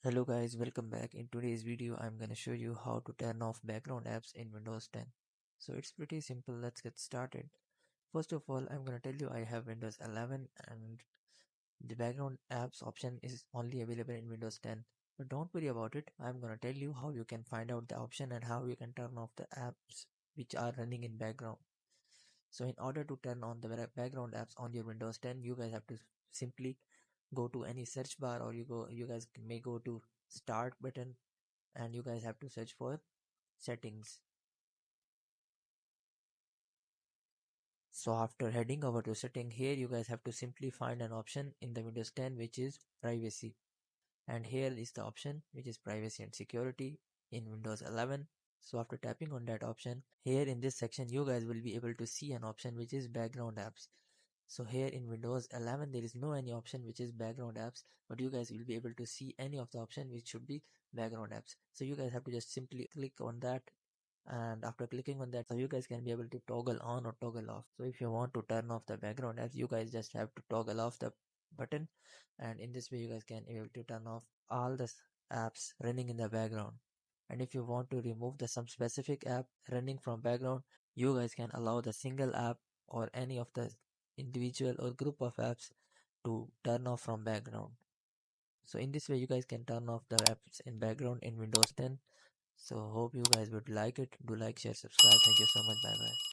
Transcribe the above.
Hello guys, welcome back. In today's video, I'm gonna show you how to turn off background apps in Windows 10. So it's pretty simple, let's get started. First of all, I'm gonna tell you I have Windows 11 and the background apps option is only available in Windows 10. But don't worry about it, I'm gonna tell you how you can find out the option and how you can turn off the apps which are running in background. So in order to turn on the background apps on your Windows 10, you guys have to simply go to any search bar, or you guys may go to start button, and you guys have to search for settings. So after heading over to setting, here you guys have to simply find an option in the Windows 10 which is privacy, and here is the option which is privacy and security in Windows 11. So after tapping on that option, here in this section you guys will be able to see an option which is background apps. So here in Windows 11 there is no any option which is background apps, but you guys will be able to see any of the option which should be background apps. So you guys have to just simply click on that, and after clicking on that, so you guys can be able to toggle on or toggle off. So if you want to turn off the background apps, you guys just have to toggle off the button, and in this way you guys can be able to turn off all the apps running in the background. And if you want to remove the some specific app running from background, you guys can allow the single app or any of the individual or group of apps to turn off from background. So in this way you guys can turn off the apps in background in Windows 10. So hope you guys would like it. Do like, share, subscribe. Thank you so much. Bye bye.